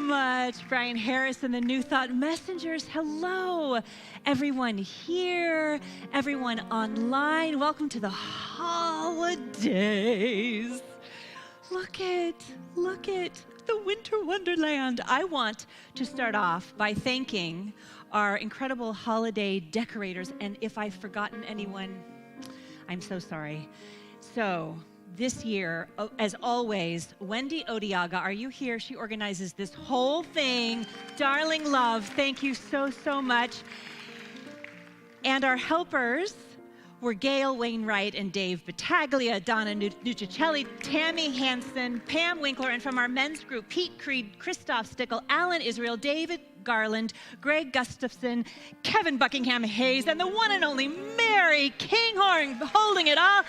much, Brian Harris and the New Thought Messengers. Hello, everyone here, everyone online. Welcome to the holidays. Look at the winter wonderland. I want to start off by thanking our incredible holiday decorators, and if I've forgotten anyone, I'm so sorry. So, this year, as always, Wendy Odiaga, are you here? She organizes this whole thing. Darling love, thank you so, so much. And our helpers were Gail Wainwright and Dave Battaglia, Donna Nuccicelli, Tammy Hansen, Pam Winkler, and from our men's group, Pete Creed, Christoph Stickle, Alan Israel, David Garland, Greg Gustafson, Kevin Buckingham Hayes, and the one and only Mary Kinghorn holding it all.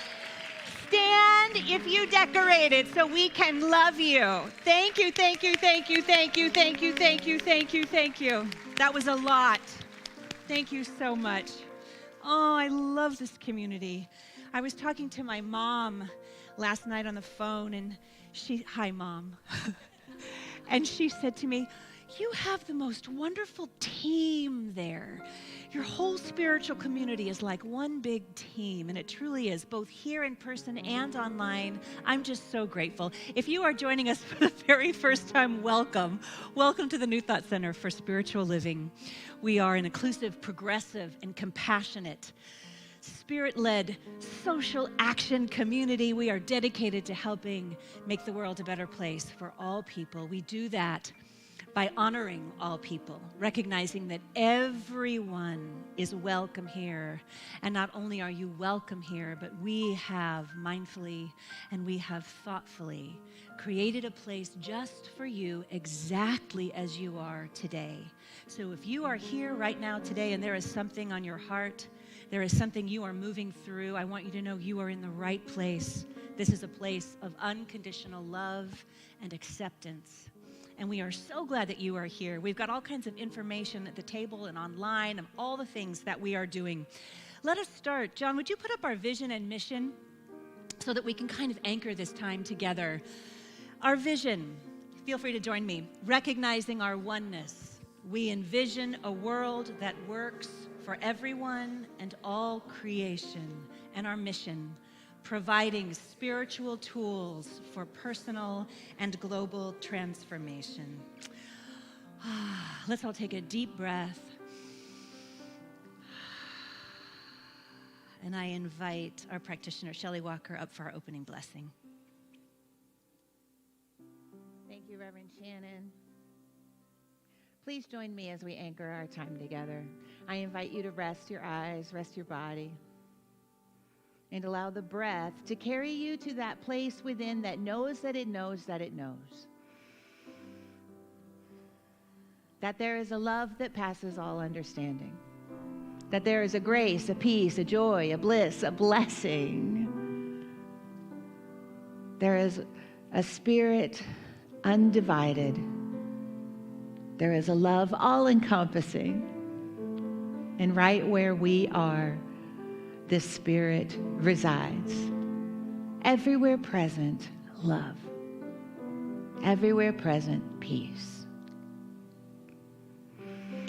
Stand if you decorated so we can love you. Thank you, thank you, thank you, thank you, thank you, thank you, thank you, thank you. That was a lot. Thank you so much. Oh, I love this community. I was talking to my mom last night on the phone, and hi, Mom. And she said to me, you have the most wonderful team there. Your whole spiritual community is like one big team, and it truly is, both here in person and online. I'm just so grateful. If you are joining us for the very first time, welcome. Welcome to the New Thought Center for Spiritual Living. We are an inclusive, progressive, and compassionate, spirit-led social action community. We are dedicated to helping make the world a better place for all people. We do that by honoring all people, recognizing that everyone is welcome here. And not only are you welcome here, but we have mindfully and we have thoughtfully created a place just for you exactly as you are today. So if you are here right now today and there is something on your heart, there is something you are moving through, I want you to know you are in the right place. This is a place of unconditional love and acceptance. And we are so glad that you are here. We've got all kinds of information at the table and online of all the things that we are doing. Let us start. John, would you put up our vision and mission so that we can kind of anchor this time together? Our vision, feel free to join me, recognizing our oneness. We envision a world that works for everyone and all creation. And our mission, providing spiritual tools for personal and global transformation. Let's all take a deep breath. And I invite our practitioner, Shelley Walker, up for our opening blessing. Thank you, Reverend Shannon. Please join me as we anchor our time together. I invite you to rest your eyes, rest your body, and allow the breath to carry you to that place within that knows that it knows that it knows. That there is a love that passes all understanding. That there is a grace, a peace, a joy, a bliss, a blessing. There is a spirit undivided. There is a love all-encompassing. And right where we are, this spirit resides. Everywhere present, love. Everywhere present, peace.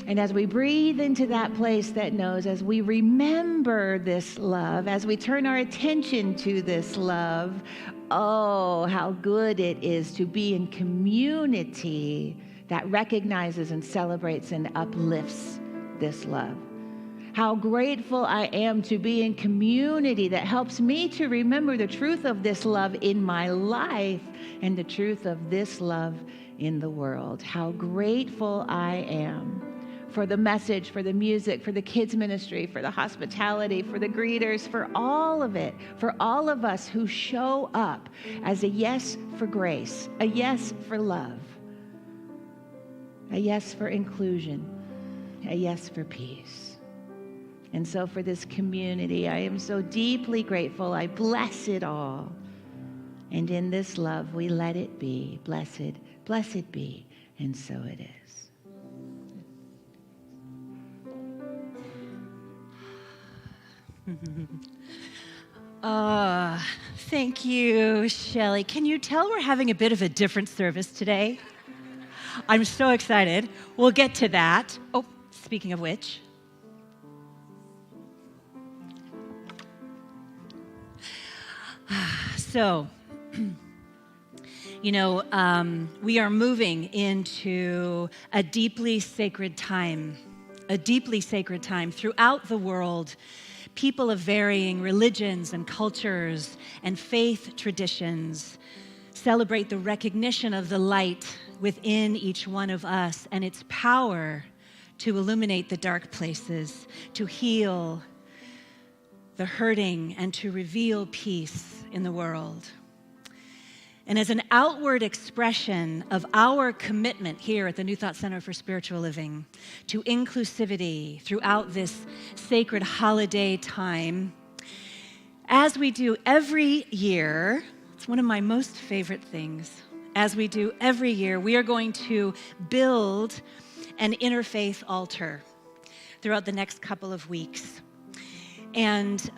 And as we breathe into that place that knows, as we remember this love, as we turn our attention to this love, oh, how good it is to be in community that recognizes and celebrates and uplifts this love. How grateful I am to be in community that helps me to remember the truth of this love in my life and the truth of this love in the world. How grateful I am for the message, for the music, for the kids ministry, for the hospitality, for the greeters, for all of it, for all of us who show up as a yes for grace, a yes for love, a yes for inclusion, a yes for peace. And so for this community, I am so deeply grateful. I bless it all. And in this love, we let it be. Blessed, blessed be. And so it is. Thank you, Shelley. Can you tell we're having a bit of a different service today? I'm so excited. We'll get to that. Oh, speaking of which. So, we are moving into a deeply sacred time throughout the world. People of varying religions and cultures and faith traditions celebrate the recognition of the light within each one of us and its power to illuminate the dark places, to heal the hurting, and to reveal peace in the world. And as an outward expression of our commitment here at the New Thought Center for Spiritual Living to inclusivity throughout this sacred holiday time, as we do every year, it's one of my most favorite things, as we do every year, we are going to build an interfaith altar throughout the next couple of weeks. And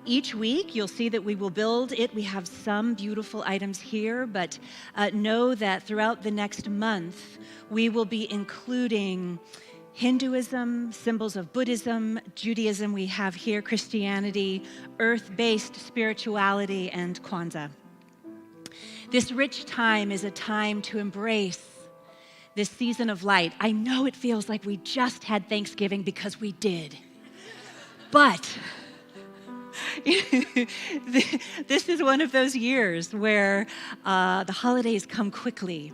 each week, you'll see that we will build it. We have some beautiful items here, but know that throughout the next month, we will be including Hinduism, symbols of Buddhism, Judaism we have here, Christianity, earth-based spirituality, and Kwanzaa. This rich time is a time to embrace this season of light. I know it feels like we just had Thanksgiving because we did. But this is one of those years where the holidays come quickly.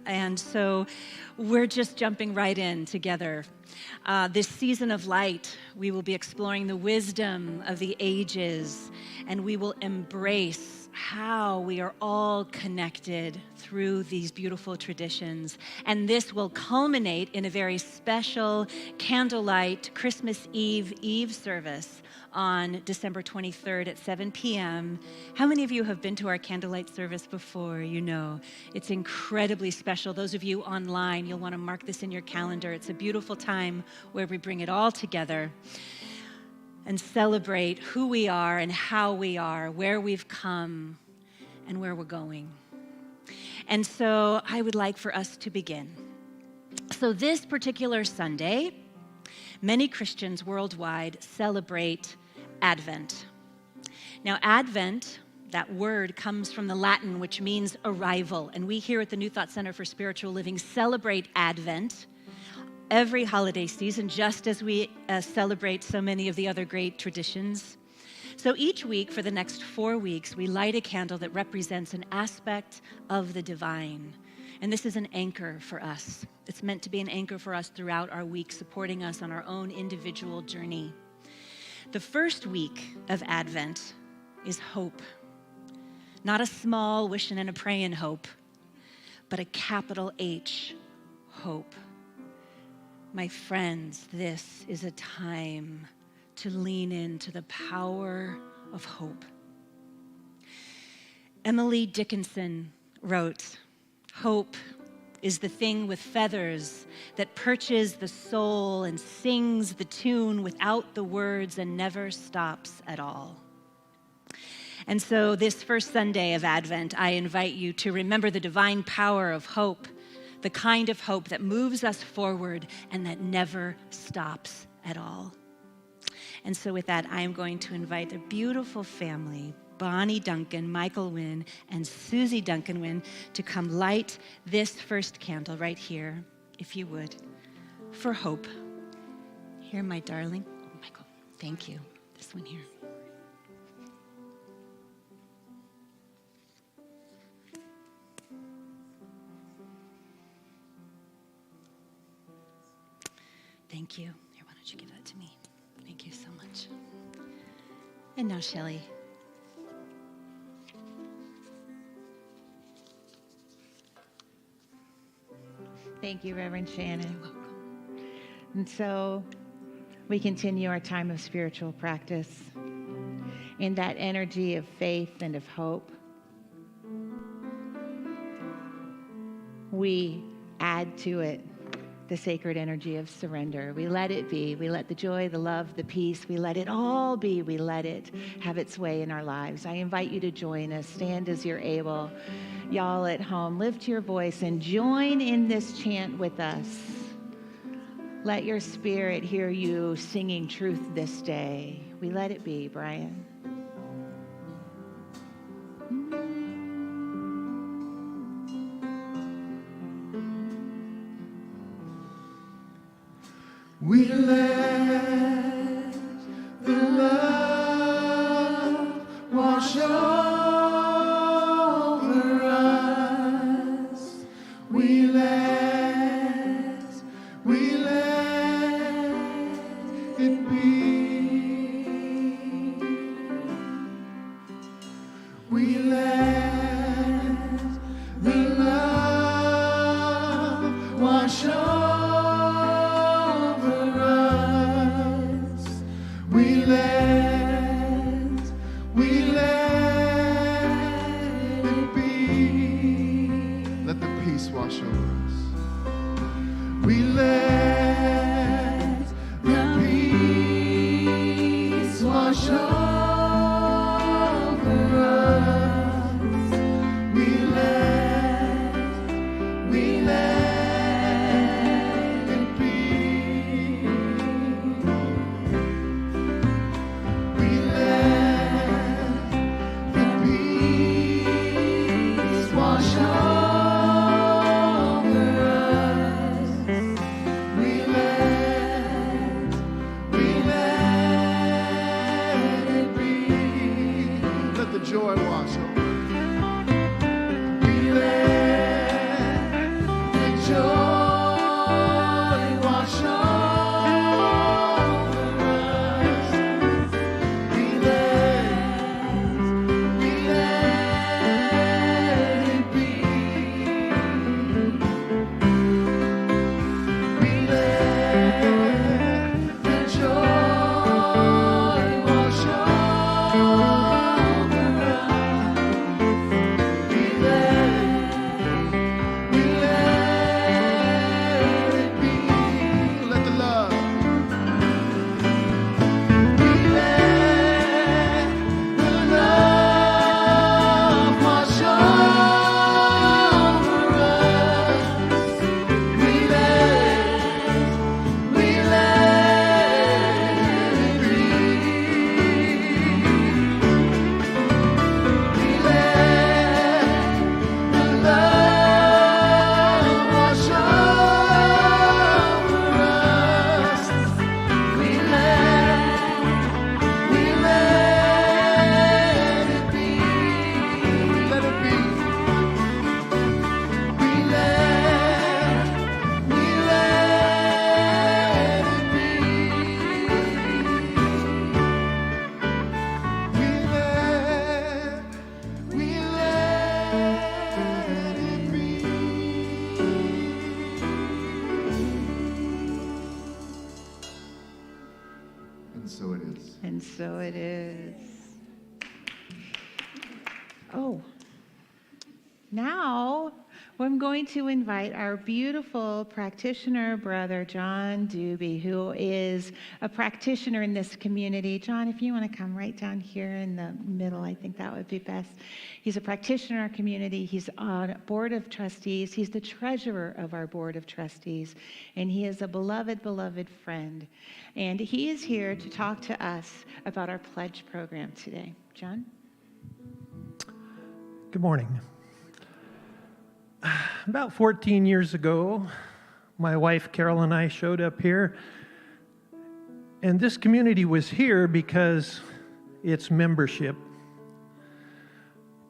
And so we're just jumping right in together. This season of light, we will be exploring the wisdom of the ages, and we will embrace how we are all connected through these beautiful traditions. And this will culminate in a very special candlelight Christmas Eve service on December 23rd at 7 p.m. How many of you have been to our candlelight service before? You know, it's incredibly special. Those of you online, you'll want to mark this in your calendar. It's a beautiful time where we bring it all together and celebrate who we are and how we are, where we've come, and where we're going. And so I would like for us to begin. So this particular Sunday, many Christians worldwide celebrate Advent. Now, Advent, that word comes from the Latin, which means arrival. And we here at the New Thought Center for Spiritual Living celebrate Advent every holiday season, just as we celebrate so many of the other great traditions. So each week for the next 4 weeks, we light a candle that represents an aspect of the divine. And this is an anchor for us. It's meant to be an anchor for us throughout our week, supporting us on our own individual journey. The first week of Advent is hope. Not a small wishing and a praying hope, but a capital H, hope. My friends, this is a time to lean into the power of hope. Emily Dickinson wrote, "Hope is the thing with feathers that perches the soul and sings the tune without the words and never stops at all." And so this first Sunday of Advent, I invite you to remember the divine power of hope, the kind of hope that moves us forward and that never stops at all. And so with that, I am going to invite a beautiful family, Bonnie Duncan, Michael Wynn, and Susie Duncan Wynn, to come light this first candle right here, if you would, for hope. Here, my darling. Oh, Michael, thank you. This one here. Thank you. Here, why don't you give that to me? Thank you so much. And now, Shelley. Thank you, Reverend Shannon. You're welcome. And so we continue our time of spiritual practice in that energy of faith and of hope. We add to it the sacred energy of surrender. We let it be. We let the joy, the love, the peace, we let it all be. We let it have its way in our lives. I invite you to join us. Stand as you're able. Y'all at home, lift your voice and join in this chant with us. Let your spirit hear you singing truth this day. We let it be, Brian. We let the love wash over us. We let it be. We let the love wash over. We let it be. Let the peace wash over us. We let the peace wash over us. We let it be. Joy wash over. We let the joy wash over us. We let it be. We let the joy wash over. And so it is. And so it is. Oh, now I'm going to invite our beautiful practitioner brother, John Doobie, who is a practitioner in this community. John, if you want to come right down here in the middle, I think that would be best. He's a practitioner in our community. He's on board of trustees. He's the treasurer of our board of trustees, and he is a beloved, beloved friend. And he is here to talk to us about our pledge program today. John? Good morning. About 14 years ago, my wife Carol and I showed up here, and this community was here because its membership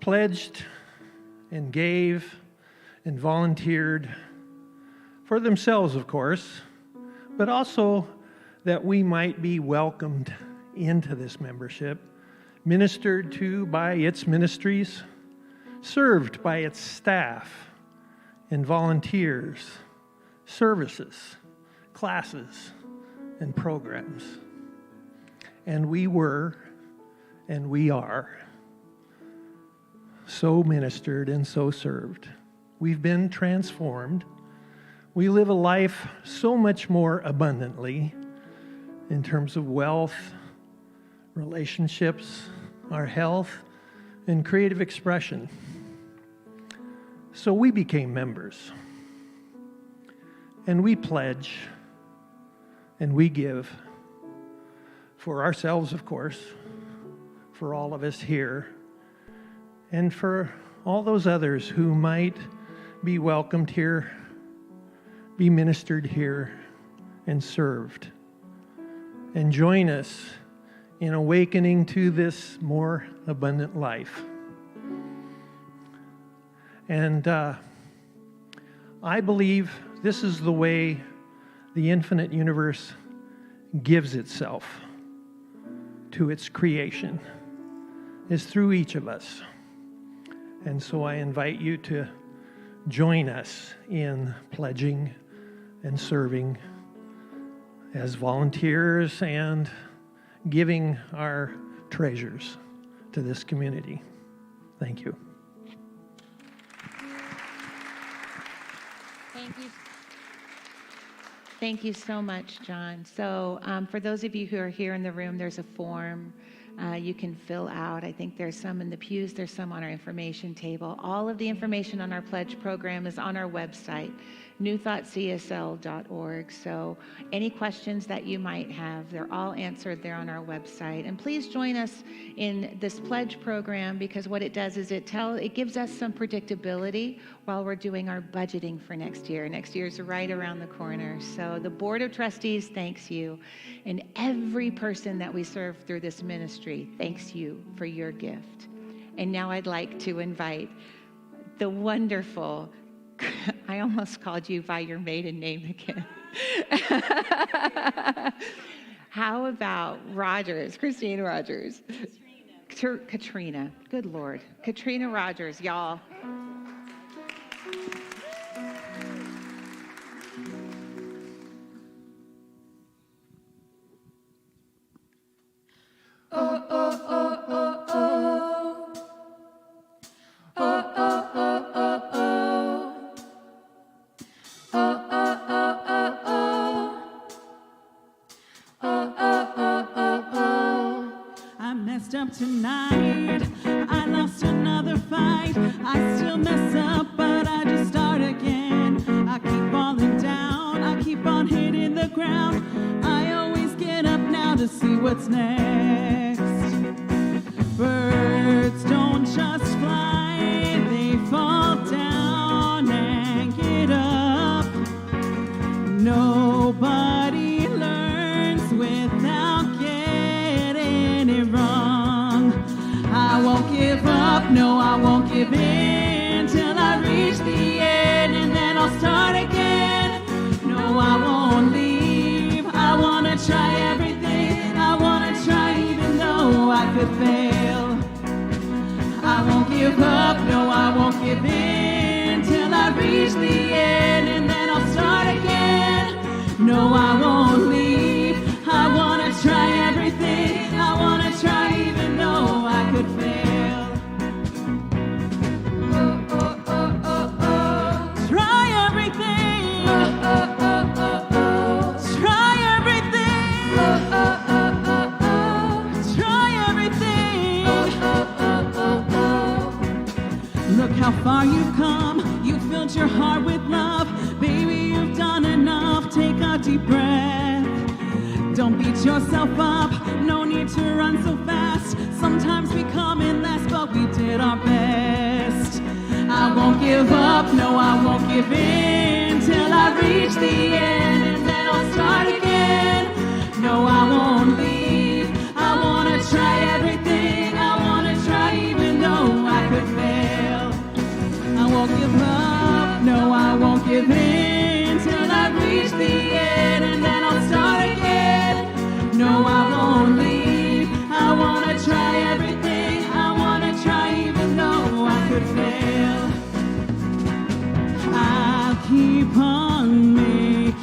pledged and gave and volunteered for themselves, of course, but also that we might be welcomed into this membership, ministered to by its ministries, served by its staff and volunteers, services, classes, and programs. And we were, and we are, so ministered and so served. We've been transformed. We live a life so much more abundantly in terms of wealth, relationships, our health, and creative expression. So we became members. And we pledge and we give for ourselves, of course, for all of us here, and for all those others who might be welcomed here, be ministered here, and served. And join us in awakening to this more abundant life. And I believe this is the way the infinite universe gives itself to its creation, is through each of us. And so I invite you to join us in pledging and serving as volunteers and giving our treasures to this community. Thank you. Thank you. Thank you so much, John. So for those of you who are here in the room, there's a form you can fill out. I think there's some in the pews. There's some on our information table. All of the information on our pledge program is on our website, newthoughtcsl.org. So any questions that you might have, they're all answered there on our website. And please join us in this pledge program, because what it does is it gives us some predictability while we're doing our budgeting for next year. Next year's right around the corner. So the Board of Trustees thanks you, and every person that we serve through this ministry thanks you for your gift. And now I'd like to invite the wonderful, I almost called you by your maiden name again. How about Rogers, Christine Rogers? Katrina. Good Lord. Katrina Rogers, y'all. Tonight, I lost another fight. I still mess up, but I just start again. I keep falling down, I keep on hitting the ground. I always get up now to see what's next. Birds don't just fly, they fall down and get up. Nobody learns without getting it wrong. I won't give up, no, I won't give in till I reach the end, and then I'll start again. No, I won't leave, I wanna try everything, I wanna try even though I could fail. I won't give up, no, I won't give in till I reach the end, and then I'll start again. No, I won't leave, I wanna try everything, I wanna try even though I could fail. Try everything. Try everything. Try everything. Look how far you've come. You filled your heart with love. Baby, you've done enough. Take a deep breath. Don't beat yourself up, no need to run so fast. Sometimes we come in last, but we did our best. I won't give up, no, I won't give in till I reach the end, and then I'll start again. No, I won't leave, I wanna try everything, I wanna try even though I could fail. I won't give up, no, I won't give in till I reach the end, and then I'll start again. No, I won't leave, I wanna try everything, I wanna try even though I could fail. I'll keep on making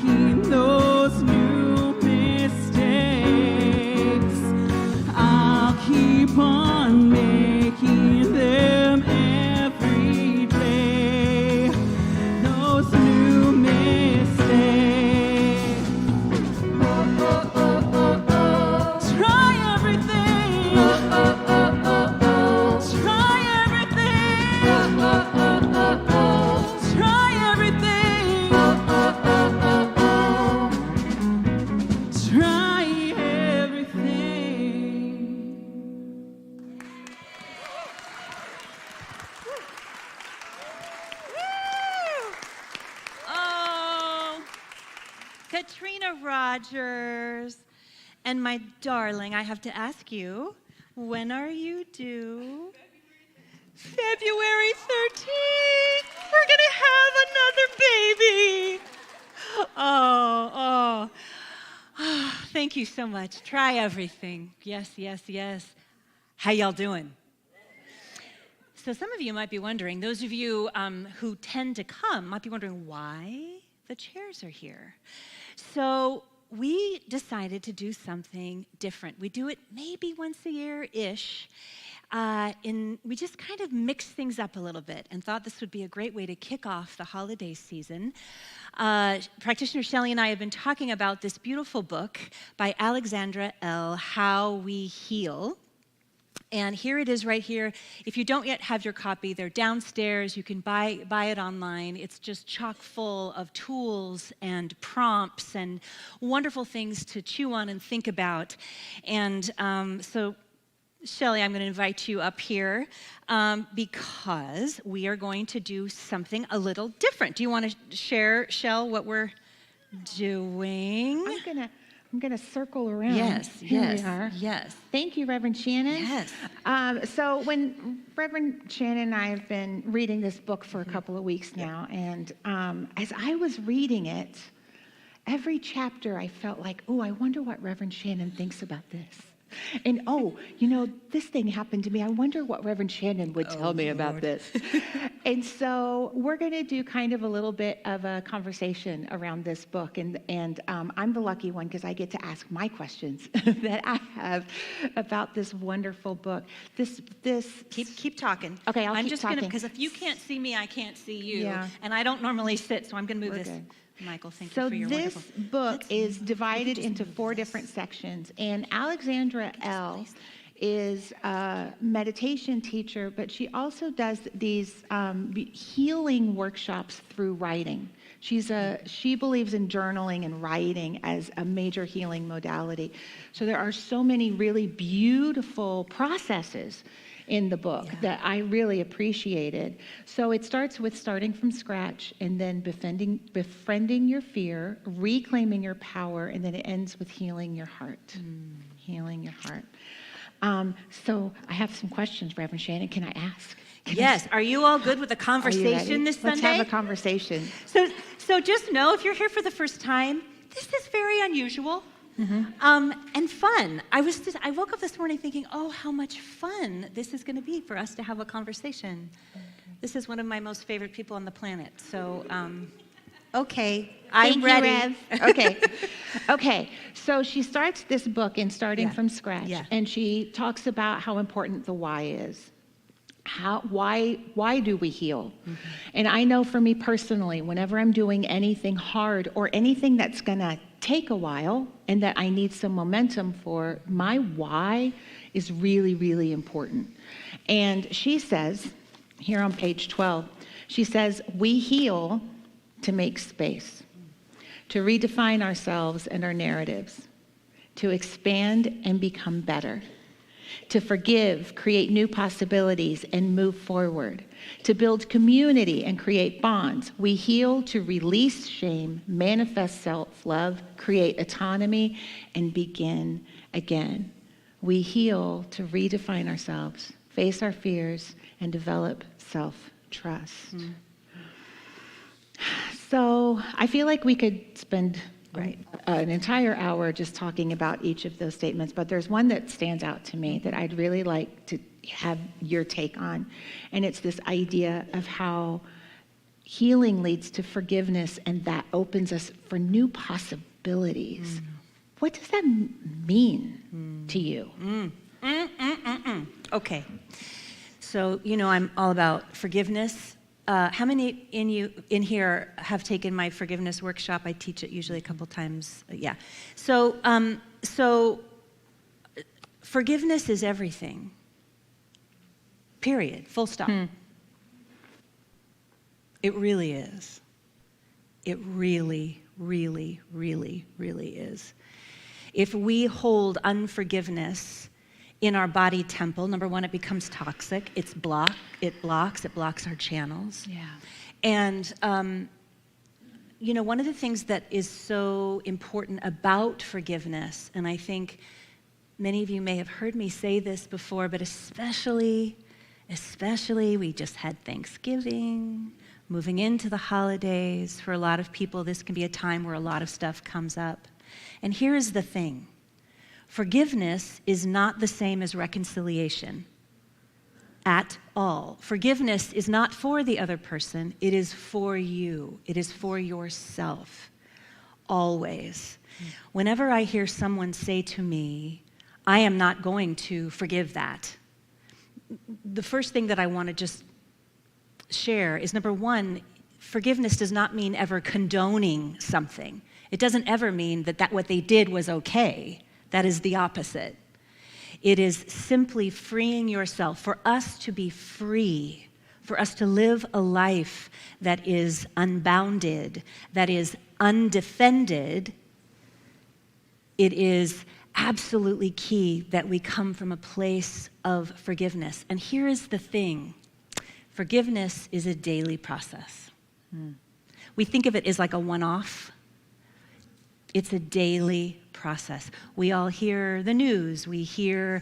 Katrina Rogers. And my darling, I have to ask you, when are you due? February 13th. We're going to have another baby. Oh. Thank you so much. Try everything. Yes. How y'all doing? So some of you might be wondering, those of you who tend to come might be wondering why the chairs are here. So we decided to do something different. We do it maybe once a year-ish. We just kind of mixed things up a little bit and thought this would be a great way to kick off the holiday season. Practitioner Shelley and I have been talking about this beautiful book by Alexandra L., How We Heal. And here it is right here. If you don't yet have your copy, they're downstairs. You can buy it online. It's just chock full of tools and prompts and wonderful things to chew on and think about. And so, Shelley, I'm going to invite you up here because we are going to do something a little different. Do you want to share, Shell, what we're doing? I'm gonna circle around. Yes. Here we are. Yes. Thank you, Reverend Shannon. Yes. So when Reverend Shannon and I have been reading this book for a couple of weeks now, and as I was reading it, every chapter I felt like, oh, I wonder what Reverend Shannon thinks about this. And this thing happened to me. I wonder what Reverend Shannon would tell me about this. And so we're going to do kind of a little bit of a conversation around this book. And I'm the lucky one because I get to ask my questions that I have about this wonderful book. This Keep talking. Okay, I'm keep just talking. because if you can't see me, I can't see you. Yeah. And I don't normally sit, so I'm going to move We're this. good. Michael, thank So you for your this wonderful. book is divided into 4 different sections, and Alexandra L. is a meditation teacher, but she also does these healing workshops through writing. She believes in journaling and writing as a major healing modality. So there are so many really beautiful processes in the book that I really appreciated. So it starts with starting from scratch and then befriending your fear, reclaiming your power, and then it ends with healing your heart. Healing your heart. So I have some questions, Reverend Shannon. Can I ask? Yes. Are you all good with a Are you conversation ready? this Sunday? Let's have a conversation. So just know, if you're here for the first time, this is very unusual. And fun. I woke up this morning thinking, oh, how much fun this is going to be for us to have a conversation. This is one of my most favorite people on the planet. So, okay, I'm ready. Thank you, Rev. Okay. So she starts this book in starting from scratch, and she talks about how important the why is. Why do we heal? And I know for me personally, whenever I'm doing anything hard or anything that's going to take a while and that I need some momentum for, my why is really, really important. And she says, here on page 12, she says, we heal to make space, to redefine ourselves and our narratives, to expand and become better, to forgive, create new possibilities, and move forward, to build community and create bonds. We heal to release shame, manifest self-love, create autonomy, and begin again. We heal to redefine ourselves, face our fears, and develop self-trust. So I feel like we could spend an entire hour just talking about each of those statements, but there's one that stands out to me that I'd really like to have your take on, and it's this idea of how healing leads to forgiveness, and that opens us for new possibilities. What does that mean to you? Okay. So, I'm all about forgiveness. How many in here have taken my forgiveness workshop? I teach it usually a couple times. So forgiveness is everything. Period. Full stop. It really is. It really, really, really, really is. If we hold unforgiveness in our body temple, number one, it becomes toxic. It blocks our channels. Yeah. And one of the things that is so important about forgiveness, and I think many of you may have heard me say this before, but especially we just had Thanksgiving, moving into the holidays. For a lot of people, this can be a time where a lot of stuff comes up. And here is the thing. Forgiveness is not the same as reconciliation at all. Forgiveness is not for the other person. It is for you. It is for yourself, always. Whenever I hear someone say to me, I am not going to forgive that, the first thing that I want to just share is, number one, forgiveness does not mean ever condoning something. It doesn't ever mean that what they did was okay. That is the opposite. It is simply freeing yourself. For us to be free, for us to live a life that is unbounded, that is undefended, it is absolutely key that we come from a place of forgiveness. And here is the thing. Forgiveness is a daily process. We think of it as like a one-off. It's a daily process. We all hear the news. We hear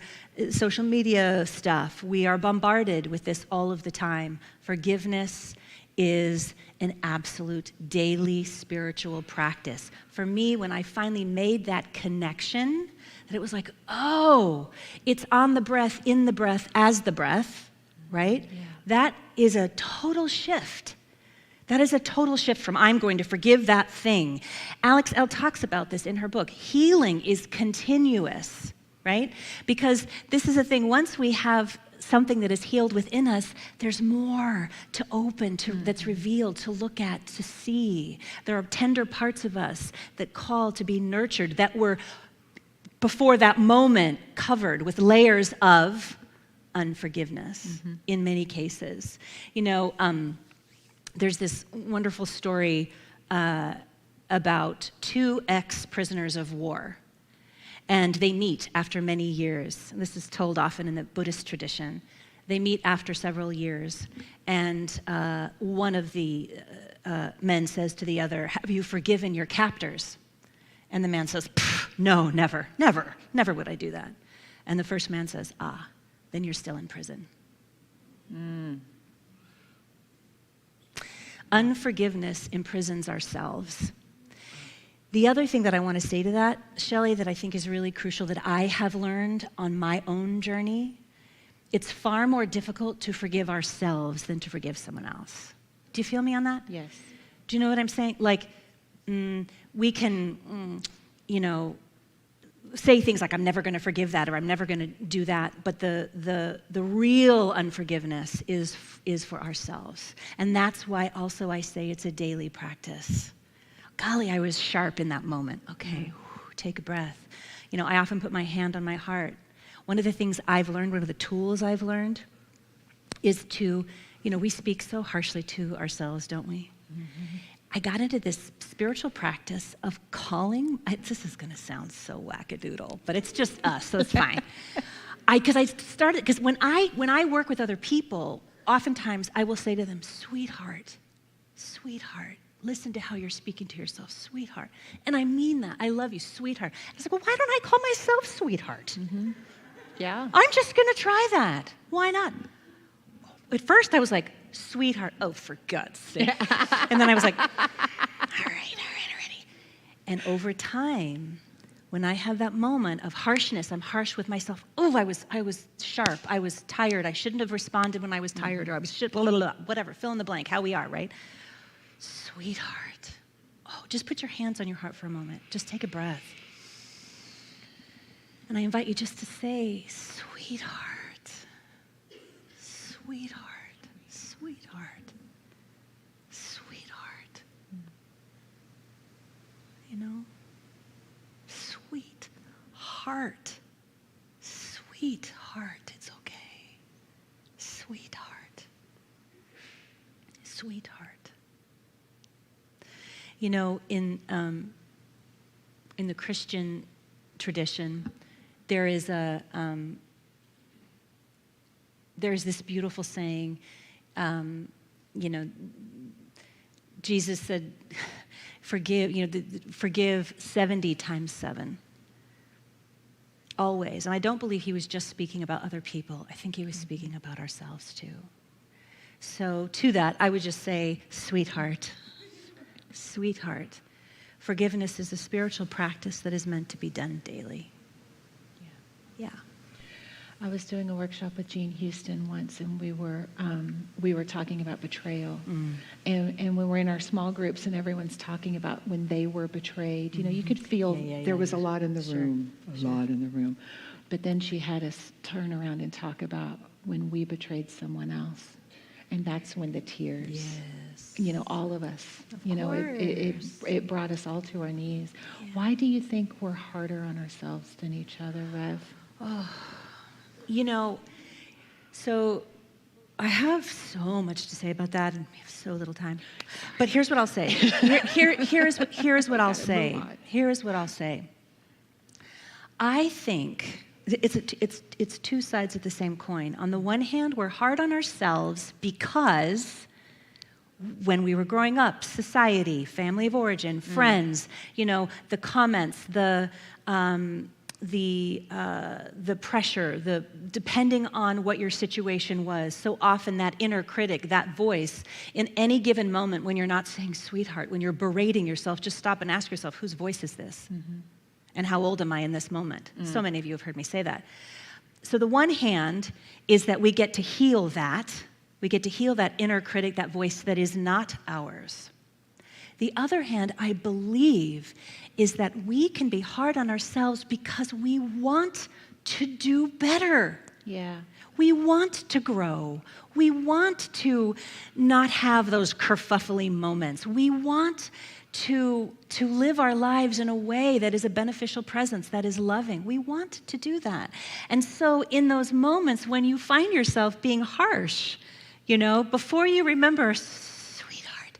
social media stuff. We are bombarded with this all of the time. Forgiveness is an absolute daily spiritual practice. For me, when I finally made that connection, that it was like, oh, it's on the breath, in the breath, as the breath, right? Yeah. That is a total shift. That is a total shift from I'm going to forgive that thing. Alex L. talks about this in her book. Healing is continuous, right? Because this is a thing, once we have something that is healed within us, there's more to open, that's revealed, to look at, to see. There are tender parts of us that call to be nurtured, that were, before that moment, covered with layers of unforgiveness in many cases. There's this wonderful story about two ex-prisoners of war. And they meet after many years. This is told often in the Buddhist tradition. They meet after several years. And one of the men says to the other, have you forgiven your captors? And the man says, no, never would I do that. And the first man says, then you're still in prison. Unforgiveness imprisons ourselves. The other thing that I want to say to that, Shelley, that I think is really crucial that I have learned on my own journey, it's far more difficult to forgive ourselves than to forgive someone else. Do you feel me on that? Yes. Do you know what I'm saying? Like, we can, say things like, I'm never going to forgive that, or I'm never going to do that, but the real unforgiveness is for ourselves. And that's why also I say it's a daily practice. Golly, I was sharp in that moment. Okay, take a breath. I often put my hand on my heart. One of the things I've learned, one of the tools I've learned, is to, we speak so harshly to ourselves, don't we? I got into this spiritual practice of calling. This is going to sound so wackadoodle, but it's just us, so it's fine. Because when I work with other people, oftentimes I will say to them, sweetheart, listen to how you're speaking to yourself, sweetheart. And I mean that. I love you, sweetheart. I was like, well, why don't I call myself sweetheart? Yeah. I'm just going to try that. Why not? At first, I was like, sweetheart, oh, for God's sake. And then I was like, all right. And over time, when I have that moment of harshness, I'm harsh with myself. Oh, I was sharp. I was tired. I shouldn't have responded when I was tired, or I was blah, blah, blah, whatever, fill in the blank, how we are, right? Sweetheart. Oh, just put your hands on your heart for a moment. Just take a breath. And I invite you just to say, sweetheart. Sweetheart, it's okay. Sweetheart. In the Christian tradition, there's this beautiful saying, Jesus said, forgive 70 times 7. Always. And I don't believe he was just speaking about other people. I think he was speaking about ourselves too. So to that, I would just say, sweetheart, forgiveness is a spiritual practice that is meant to be done daily. Yeah. I was doing a workshop with Jean Houston once, and we were talking about betrayal. And when we're in our small groups and everyone's talking about when they were betrayed, you could feel there was a lot in the room, lot in the room. But then she had us turn around and talk about when we betrayed someone else. And that's when the tears, all of us, it brought us all to our knees. Yeah. Why do you think we're harder on ourselves than each other, Rev? So I have so much to say about that, and we have so little time. But here's what I'll say. Here's what I'll say. Here's what I'll say. I think it's two sides of the same coin. On the one hand, we're hard on ourselves because when we were growing up, society, family of origin, friends, the comments, the pressure, depending on what your situation was, so often that inner critic, that voice, in any given moment when you're not saying sweetheart, when you're berating yourself, just stop and ask yourself, whose voice is this? And how old am I in this moment? So many of you have heard me say that. So the one hand is that we get to heal that. We get to heal that inner critic, that voice that is not ours. The other hand, I believe, is that we can be hard on ourselves because we want to do better. Yeah. We want to grow. We want to not have those kerfuffly moments. We want to live our lives in a way that is a beneficial presence, that is loving. We want to do that. And so in those moments when you find yourself being harsh, before you remember, sweetheart,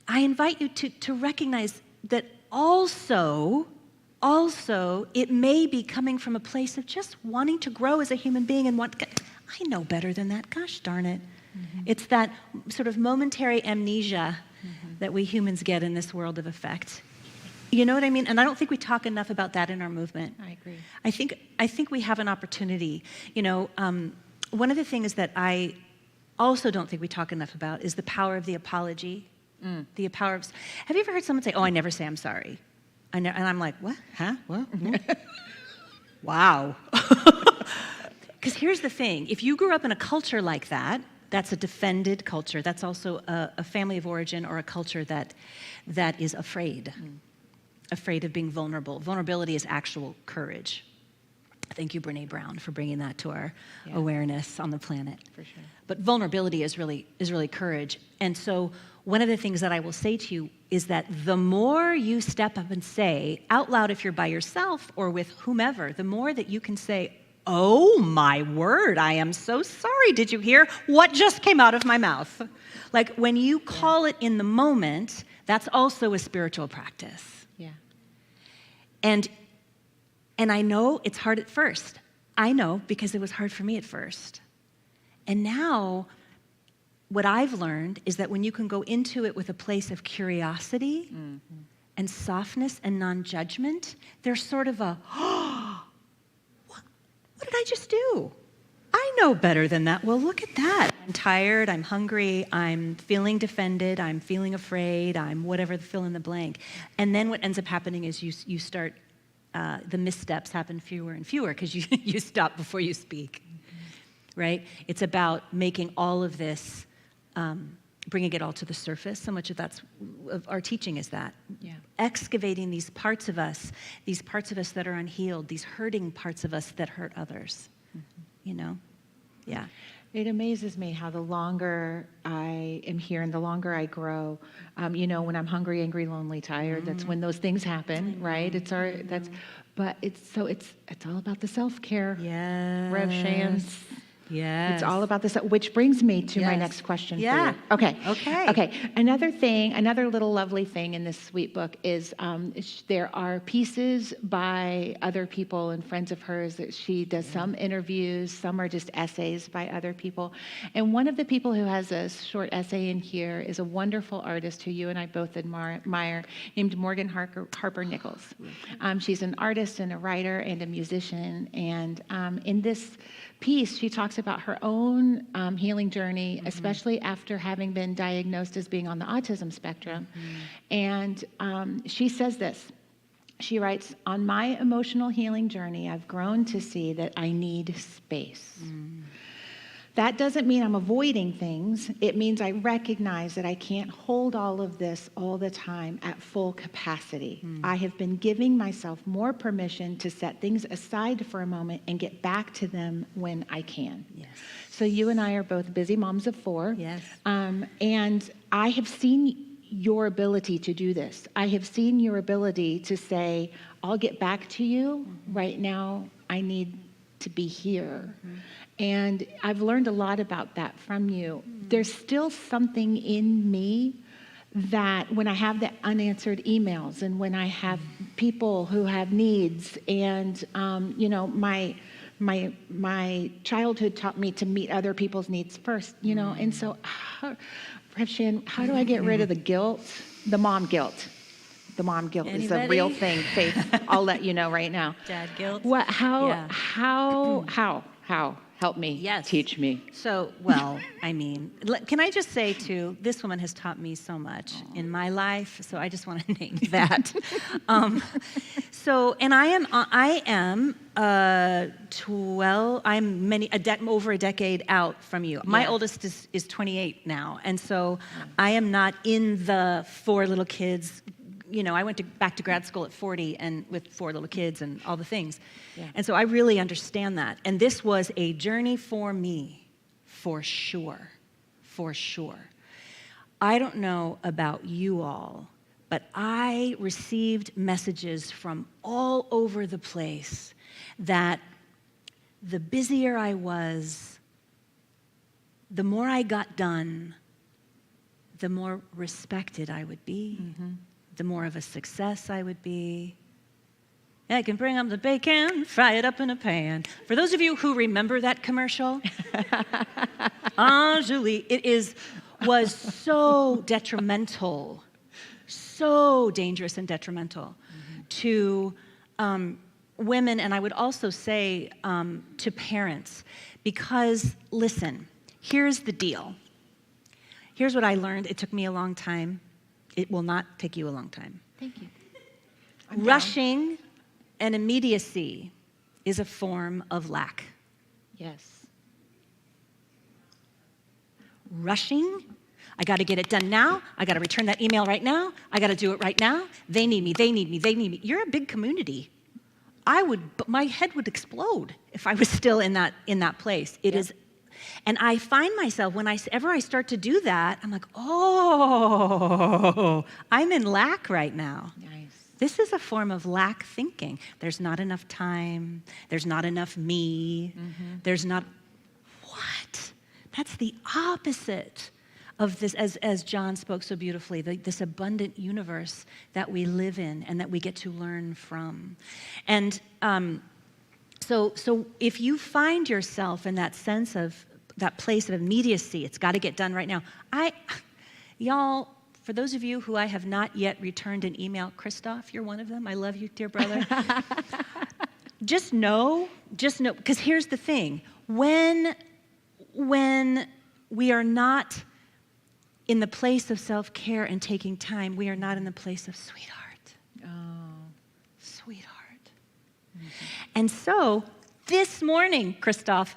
I invite you to recognize that also it may be coming from a place of just wanting to grow as a human being and I know better than that, gosh darn it. It's that sort of momentary amnesia that we humans get in this world of effect. You know what I mean? And I don't think we talk enough about that in our movement. I agree. I think we have an opportunity. One of the things that I also don't think we talk enough about is the power of the apology. The power of. Have you ever heard someone say, "Oh, I never say I'm sorry," and I'm like, "What? Huh? What? Wow." Because here's the thing: if you grew up in a culture like that, that's a defended culture. That's also a family of origin or a culture that is afraid of being vulnerable. Vulnerability is actual courage. Thank you, Brene Brown, for bringing that to our awareness on the planet. For sure. But vulnerability is really courage. And so one of the things that I will say to you is that the more you step up and say, out loud if you're by yourself or with whomever, the more that you can say, oh my word, I am so sorry. Did you hear what just came out of my mouth? Like when you call it in the moment, that's also a spiritual practice. Yeah. And I know it's hard at first. I know because it was hard for me at first. And now what I've learned is that when you can go into it with a place of curiosity and softness and non-judgment, there's sort of a, what did I just do? I know better than that. Well, look at that. I'm tired, I'm hungry, I'm feeling defended, I'm feeling afraid, I'm whatever, fill in the blank. And then what ends up happening is you start, the missteps happen fewer and fewer because you stop before you speak, right? It's about making all of this, bringing it all to the surface. So much of our teaching is that. Yeah. Excavating these parts of us that are unhealed, these hurting parts of us that hurt others, Yeah. It amazes me how the longer I am here and the longer I grow, when I'm hungry, angry, lonely, tired, that's when those things happen, right? But it's all about the self-care. Yes. Rev Shannon. Yes. It's all about this, which brings me to my Yes. next question Yeah. for you. Okay. Okay. Another little lovely thing in this sweet book is there are pieces by other people and friends of hers that she does some interviews, some are just essays by other people. And one of the people who has a short essay in here is a wonderful artist who you and I both admire, named Morgan Harper Nichols. She's an artist and a writer and a musician. And in this piece, she talks about her own healing journey, especially after having been diagnosed as being on the autism spectrum. And she says this. She writes, "On my emotional healing journey, I've grown to see that I need space. That doesn't mean I'm avoiding things. It means I recognize that I can't hold all of this all the time at full capacity. I have been giving myself more permission to set things aside for a moment and get back to them when I can." Yes. So you and I are both busy moms of 4. Yes. And I have seen your ability to do this. I have seen your ability to say, I'll get back to you. Right now, I need to be here. And I've learned a lot about that from you. There's still something in me that when I have the unanswered emails and when I have people who have needs and, my childhood taught me to meet other people's needs first, and so, Rev Shannon, how do I get rid of the guilt, the mom guilt? The mom guilt is a real Anybody? thing, Faith. I'll let you know right now. Dad guilt. What? Yeah. How? Help me. Yes. Teach me. So, can I just say too, this woman has taught me so much in my life, so I just want to name that. I'm over a decade out from you. My Yes. oldest is 28 now, and so I am not in the 4 little kids. I went back to grad school at 40 and with 4 little kids and all the things. Yeah. And so I really understand that. And this was a journey for me, for sure. I don't know about you all, but I received messages from all over the place that the busier I was, the more I got done, the more respected I would be. The more of a success I would be. I can bring up the bacon, fry it up in a pan. For those of you who remember that commercial, Julie, was so detrimental, so dangerous and detrimental to women, and I would also say to parents, because listen, here's the deal. Here's what I learned. It took me a long time. It will not take you a long time. Thank you. Rushing and immediacy is a form of lack. Yes. Rushing, I got to get it done now. I got to return that email right now. I got to do it right now. They need me. You're a big community. My head would explode if I was still in that place. It is. And I find myself, whenever I start to do that, I'm like, I'm in lack right now. Nice. This is a form of lack thinking. There's not enough time. There's not enough me. There's not, what? That's the opposite of this, as John spoke so beautifully, this abundant universe that we live in and that we get to learn from. And so if you find yourself in that sense of that place of immediacy, it's got to get done right now. Y'all, for those of you who I have not yet returned an email, Christoph, you're one of them. I love you, dear brother. just know, because here's the thing. When we are not in the place of self-care and taking time, we are not in the place of sweetheart. Sweetheart. And so this morning, Christoph,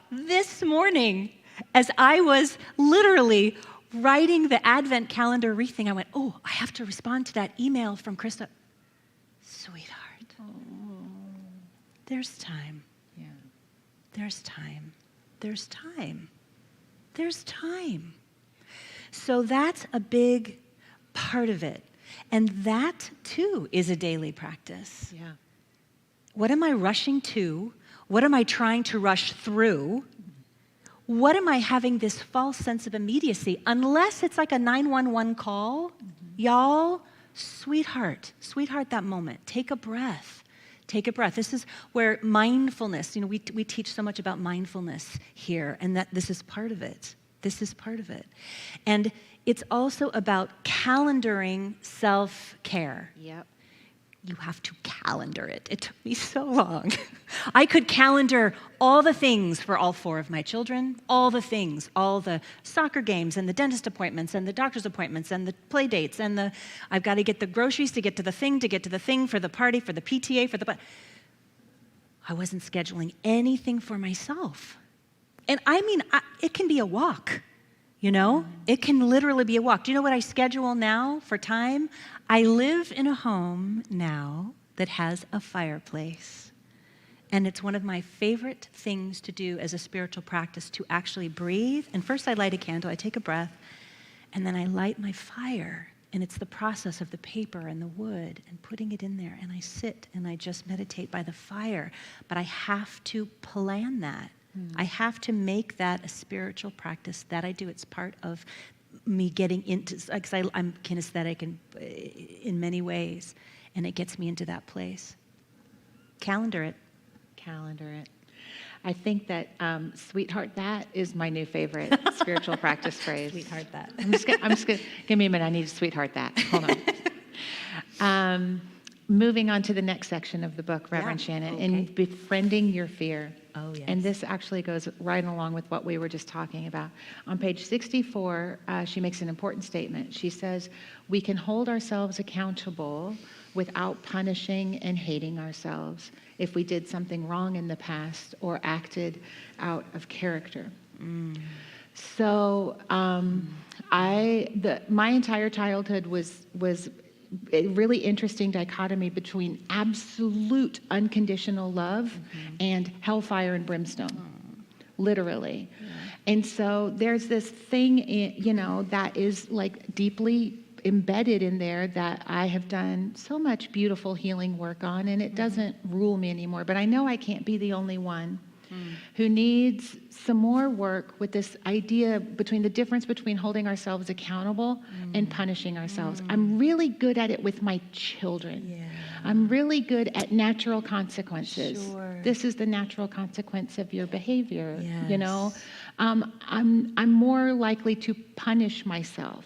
as I was literally writing the Advent calendar wreath thing, I went, I have to respond to that email from Christoph. Sweetheart, there's time. Yeah. There's time. There's time. There's time. So that's a big part of it. And that, too, is a daily practice. Yeah. What am I rushing to? What am I trying to rush through? what am I having this false sense of immediacy? Unless it's like a 911 call, y'all, sweetheart, that moment. Take a breath. Take a breath. This is where mindfulness, we teach so much about mindfulness here, and that this is part of it. This is part of it. And it's also about calendaring self-care. Yep. You have to calendar it. It took me so long. I could calendar all the things for all 4 of my children, all the things, all the soccer games and the dentist appointments and the doctor's appointments and the play dates and I've got to get the groceries to get to the thing for the party, for the PTA, I wasn't scheduling anything for myself. And it can be a walk. It can literally be a walk. Do you know what I schedule now for time? I live in a home now that has a fireplace. And it's one of my favorite things to do as a spiritual practice, to actually breathe. And first I light a candle, I take a breath, and then I light my fire. And it's the process of the paper and the wood and putting it in there. And I sit and I just meditate by the fire. But I have to plan that. I have to make that a spiritual practice that I do. It's part of me getting into, because I'm kinesthetic in many ways, and it gets me into that place. Calendar it. Calendar it. I think that sweetheart that is my new favorite spiritual practice phrase. Sweetheart that. I'm just gonna give me a minute. I need to sweetheart that. Hold on. Moving on to the next section of the book, Reverend Shannon, in befriending your fear. Oh, yes. And this actually goes right along with what we were just talking about. On page 64, she makes an important statement. She says, we can hold ourselves accountable without punishing and hating ourselves if we did something wrong in the past or acted out of character. So my entire childhood was a really interesting dichotomy between absolute unconditional love and hellfire and brimstone, literally. Yeah. And so there's this thing, that is like deeply embedded in there that I have done so much beautiful healing work on, and it doesn't rule me anymore. But I know I can't be the only one who needs some more work with this idea between the difference between holding ourselves accountable and punishing ourselves. I'm really good at it with my children. Yeah. I'm really good at natural consequences. Sure. This is the natural consequence of your behavior. Yes. I'm more likely to punish myself.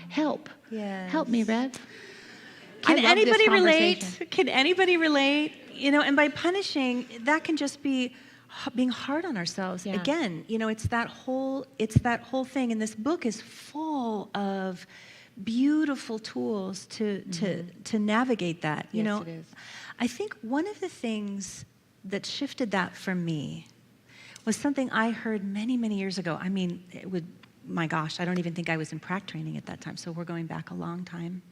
Help. Yes. Help me, Rev. Can anybody relate? Can anybody relate? And by punishing, that can just be being hard on ourselves. Yeah. Again, it's that whole thing. And this book is full of beautiful tools to navigate that. Yes, it is. I think one of the things that shifted that for me was something I heard many, many years ago. My gosh, I don't even think I was in prac training at that time. So we're going back a long time.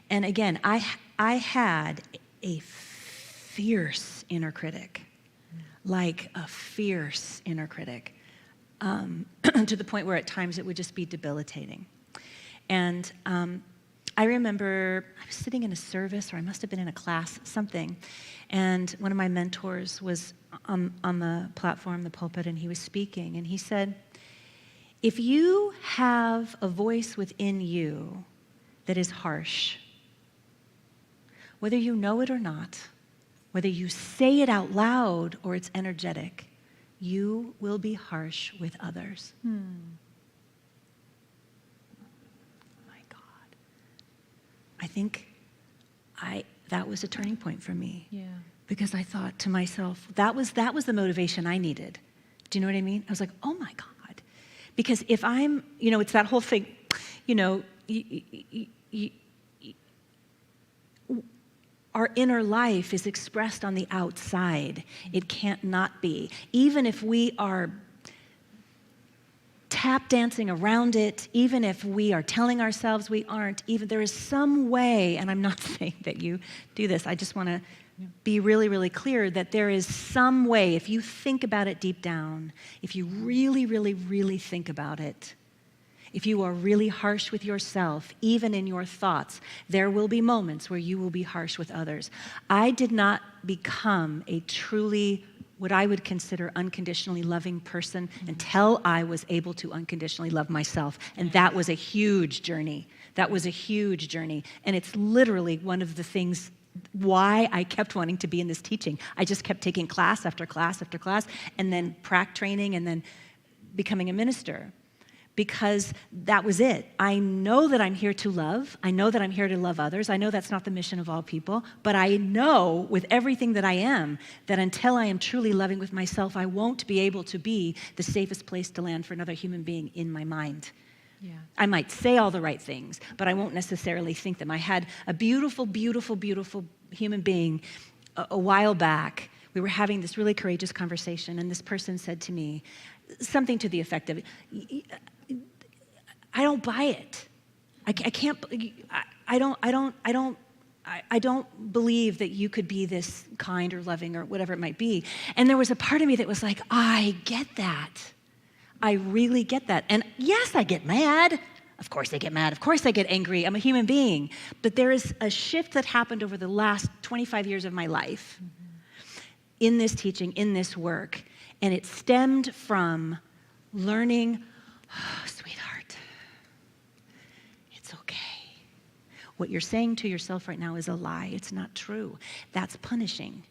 And again, I had a fierce inner critic. Like a fierce inner critic, to the point where at times it would just be debilitating. And I remember I was sitting in a service, or I must have been in a class, something, and one of my mentors was on the platform, the pulpit, and he was speaking, and he said, if you have a voice within you that is harsh, whether you know it or not, whether you say it out loud or it's energetic, you will be harsh with others. My God. I think that was a turning point for me. Yeah. Because I thought to myself, that was the motivation I needed. Do you know what I mean? I was like, oh my God. Because if I'm, it's that whole thing, our inner life is expressed on the outside. It can't not be. Even if we are tap dancing around it, even if we are telling ourselves we aren't, even there is some way, and I'm not saying that you do this, I just want to be really, really clear that there is some way, if you think about it deep down, if you really, really, really think about it, if you are really harsh with yourself, even in your thoughts, there will be moments where you will be harsh with others. I did not become a truly what I would consider unconditionally loving person until I was able to unconditionally love myself. And that was a huge journey. That was a huge journey. And it's literally one of the things why I kept wanting to be in this teaching. I just kept taking class after class after class, and then prac training, and then becoming a minister. Because that was it. I know that I'm here to love. I know that I'm here to love others. I know that's not the mission of all people. But I know with everything that I am, that until I am truly loving with myself, I won't be able to be the safest place to land for another human being in my mind. Yeah. I might say all the right things, but I won't necessarily think them. I had a beautiful, beautiful, beautiful human being a while back. We were having this really courageous conversation, and this person said to me something to the effect of, I don't buy it. I can't. I don't believe that you could be this kind or loving or whatever it might be. And there was a part of me that was like, I get that. I really get that. And yes, I get mad. Of course I get mad. Of course I get angry. I'm a human being. But there is a shift that happened over the last 25 years of my life in this teaching, in this work. And it stemmed from learning, sweetheart, it's okay. What you're saying to yourself right now is a lie. It's not true. That's punishing.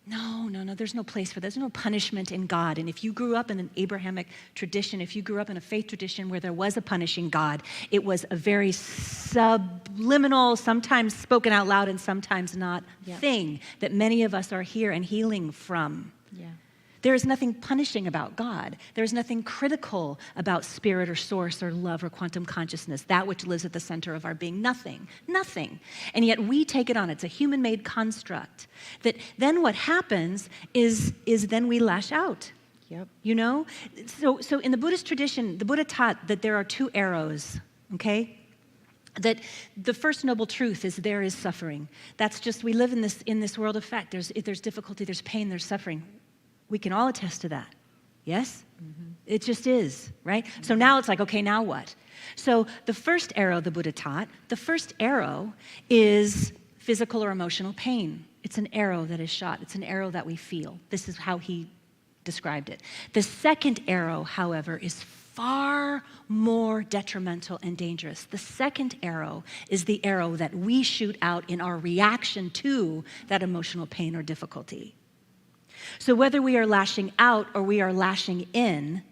No, there's no place for that. There's no punishment in God. And if you grew up in an Abrahamic tradition, if you grew up in a faith tradition where there was a punishing God, it was a very subliminal, sometimes spoken out loud and sometimes not thing that many of us are here and healing from. Yeah. There is nothing punishing about God. There is nothing critical about spirit or source or love or quantum consciousness, that which lives at the center of our being. Nothing. And yet we take it on. It's a human-made construct. That then what happens is then we lash out. Yep. You know? So in the Buddhist tradition, the Buddha taught that there are two arrows, okay? That the first noble truth is there is suffering. That's just, we live in this world of fact. There's difficulty, there's pain, there's suffering. We can all attest to that. Yes? It just is, right? So now it's like, okay, now what? So the first arrow the Buddha taught, the first arrow is physical or emotional pain. It's an arrow that is shot. It's an arrow that we feel. This is how he described it. The second arrow, however, is far more detrimental and dangerous. The second arrow is the arrow that we shoot out in our reaction to that emotional pain or difficulty. So whether we are lashing out or we are lashing in,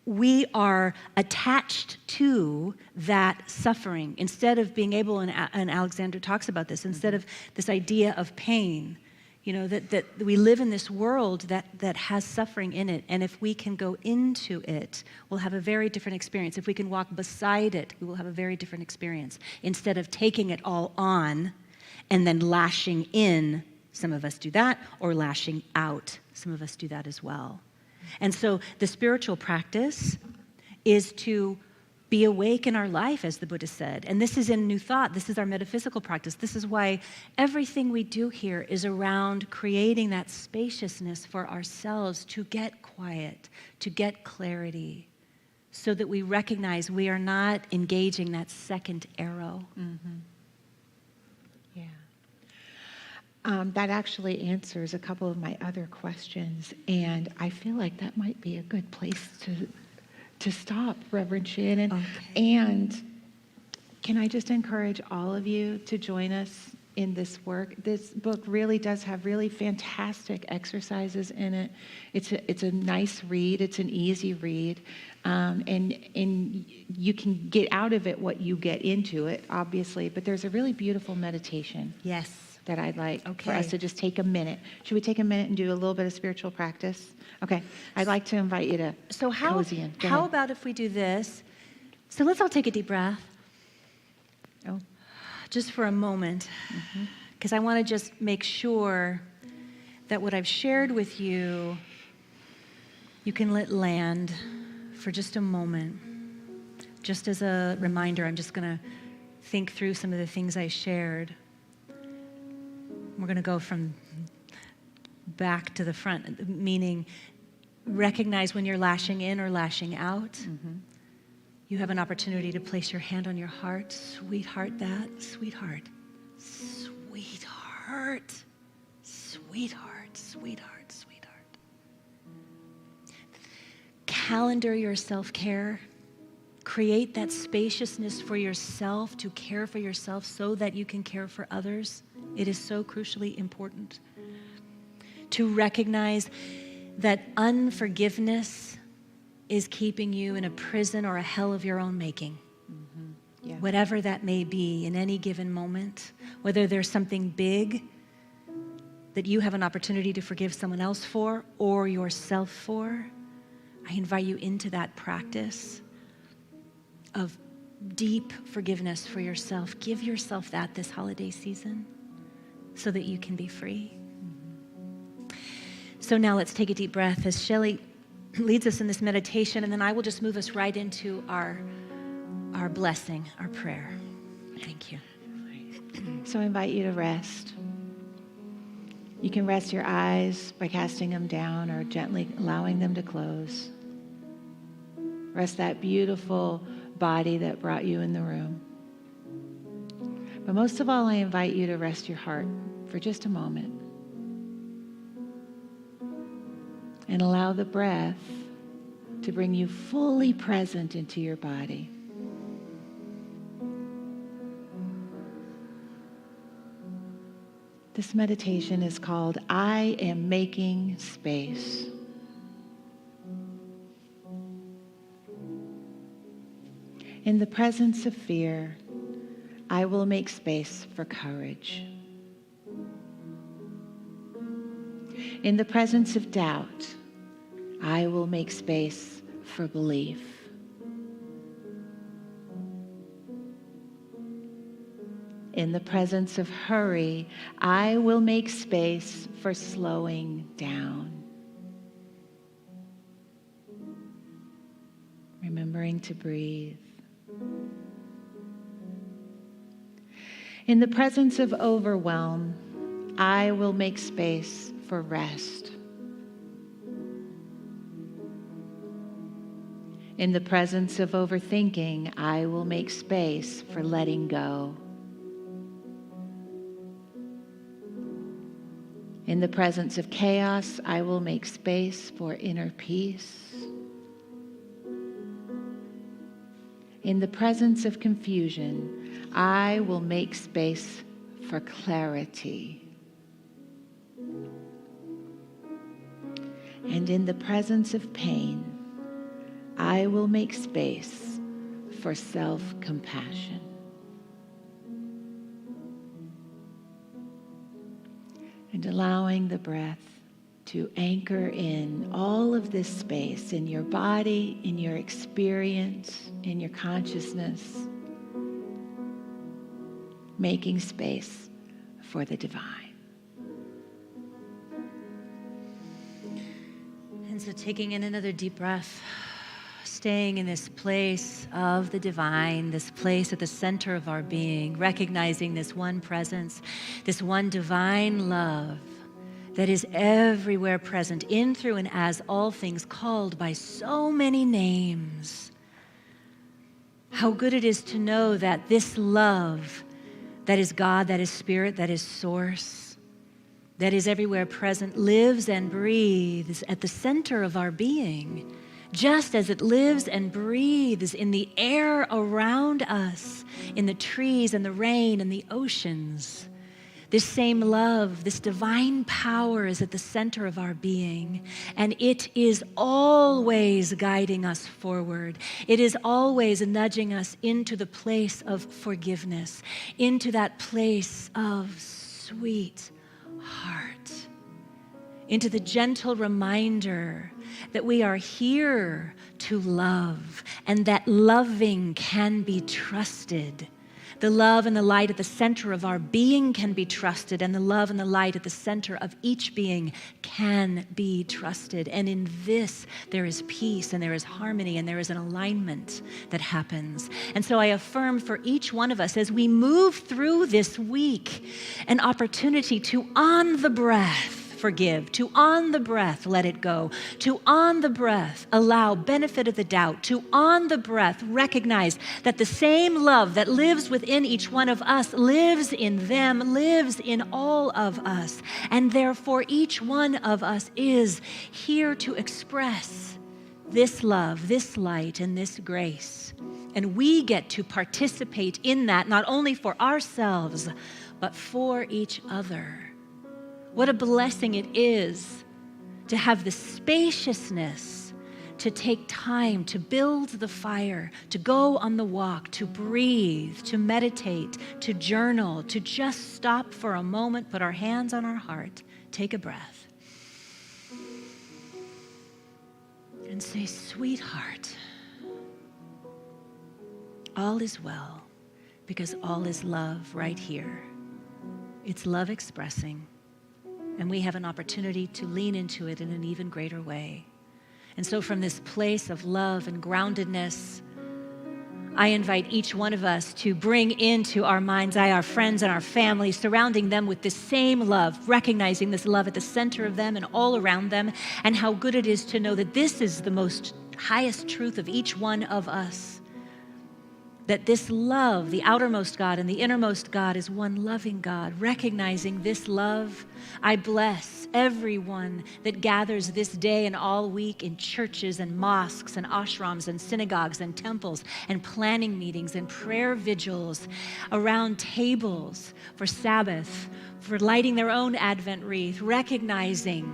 we are attached to that suffering. Instead of being able, and Alexander talks about this, instead of this idea of pain, you know, that we live in this world that has suffering in it, and if we can go into it, we'll have a very different experience. If we can walk beside it, we will have a very different experience. Instead of taking it all on and then lashing in. Some of us do that, or lashing out. Some of us do that as well. And so the spiritual practice is to be awake in our life, as the Buddha said. And this is in New Thought. This is our metaphysical practice. This is why everything we do here is around creating that spaciousness for ourselves to get quiet, to get clarity, so that we recognize we are not engaging that second arrow. That actually answers a couple of my other questions, and I feel like that might be a good place to stop, Reverend Shannon. Okay. And can I just encourage all of you to join us in this work? This book really does have really fantastic exercises in it. It's a nice read. It's an easy read. And you can get out of it what you get into it, obviously, but there's a really beautiful meditation. Yes. That I'd like for Okay. us to just take a minute. Should we take a minute and do a little bit of spiritual practice? Okay. I'd like to invite you to So cozy in. Go how ahead. about if we do this? So let's all take a deep breath. Oh. Just for a moment, because I want to just make sure that what I've shared with you, you can let land for just a moment. Just as a reminder, I'm just going to think through some of the things I shared. We're going to go from back to the front, meaning recognize when you're lashing in or lashing out. You have an opportunity to place your hand on your heart. Sweetheart, that. Sweetheart. Sweetheart. Sweetheart. sweetheart, sweetheart, sweetheart. Calendar your self-care. Create that spaciousness for yourself to care for yourself so that you can care for others. It is so crucially important. To recognize that unforgiveness is keeping you in a prison or a hell of your own making. Yeah. Whatever that may be in any given moment, whether there's something big that you have an opportunity to forgive someone else for or yourself for, I invite you into that practice of deep forgiveness for yourself. Give yourself that this holiday season so that you can be free. So now let's take a deep breath as Shelley leads us in this meditation, and then I will just move us right into our blessing, our prayer. Thank you. So I invite you to rest. You can rest your eyes by casting them down or gently allowing them to close. Rest that beautiful body that brought you in the room. But most of all, I invite you to rest your heart for just a moment. And allow the breath to bring you fully present into your body. This meditation is called I Am Making Space. In the presence of fear, I will make space for courage. In the presence of doubt, I will make space for belief. In the presence of hurry, I will make space for slowing down. Remembering to breathe. In the presence of overwhelm, I will make space for rest. In the presence of overthinking, I will make space for letting go. In the presence of chaos, I will make space for inner peace. In the presence of confusion, I will make space for clarity. And in the presence of pain, I will make space for self-compassion. And allowing the breath to anchor in all of this space in your body, in your experience, in your consciousness, making space for the divine. And so taking in another deep breath, staying in this place of the divine, this place at the center of our being, recognizing this one presence, this one divine love that is everywhere present, in, through, and as all things, called by so many names. How good it is to know that this love that is God, that is Spirit, that is Source, that is everywhere present, lives and breathes at the center of our being, just as it lives and breathes in the air around us, in the trees and the rain and the oceans. This same love, this divine power is at the center of our being, and it is always guiding us forward. It is always nudging us into the place of forgiveness, into that place of sweet heart, into the gentle reminder that we are here to love, and that loving can be trusted. The love and the light at the center of our being can be trusted, and the love and the light at the center of each being can be trusted. And in this, there is peace, and there is harmony, and there is an alignment that happens. And so I affirm for each one of us as we move through this week an opportunity to, on the breath, forgive, to on the breath let it go, to on the breath allow benefit of the doubt, to on the breath recognize that the same love that lives within each one of us lives in them, lives in all of us, and therefore each one of us is here to express this love, this light, and this grace. And we get to participate in that, not only for ourselves, but for each other. What a blessing it is to have the spaciousness to take time to build the fire, to go on the walk, to breathe, to meditate, to journal, to just stop for a moment, put our hands on our heart, take a breath, and say, sweetheart, all is well, because all is love right here. It's love expressing, and we have an opportunity to lean into it in an even greater way. And so from this place of love and groundedness, I invite each one of us to bring into our mind's eye our friends and our family, surrounding them with the same love, recognizing this love at the center of them and all around them, and how good it is to know that this is the most highest truth of each one of us. That this love, the outermost God and the innermost God, is one loving God. Recognizing this love, I bless everyone that gathers this day and all week in churches and mosques and ashrams and synagogues and temples and planning meetings and prayer vigils, around tables for Sabbath, for lighting their own Advent wreath, recognizing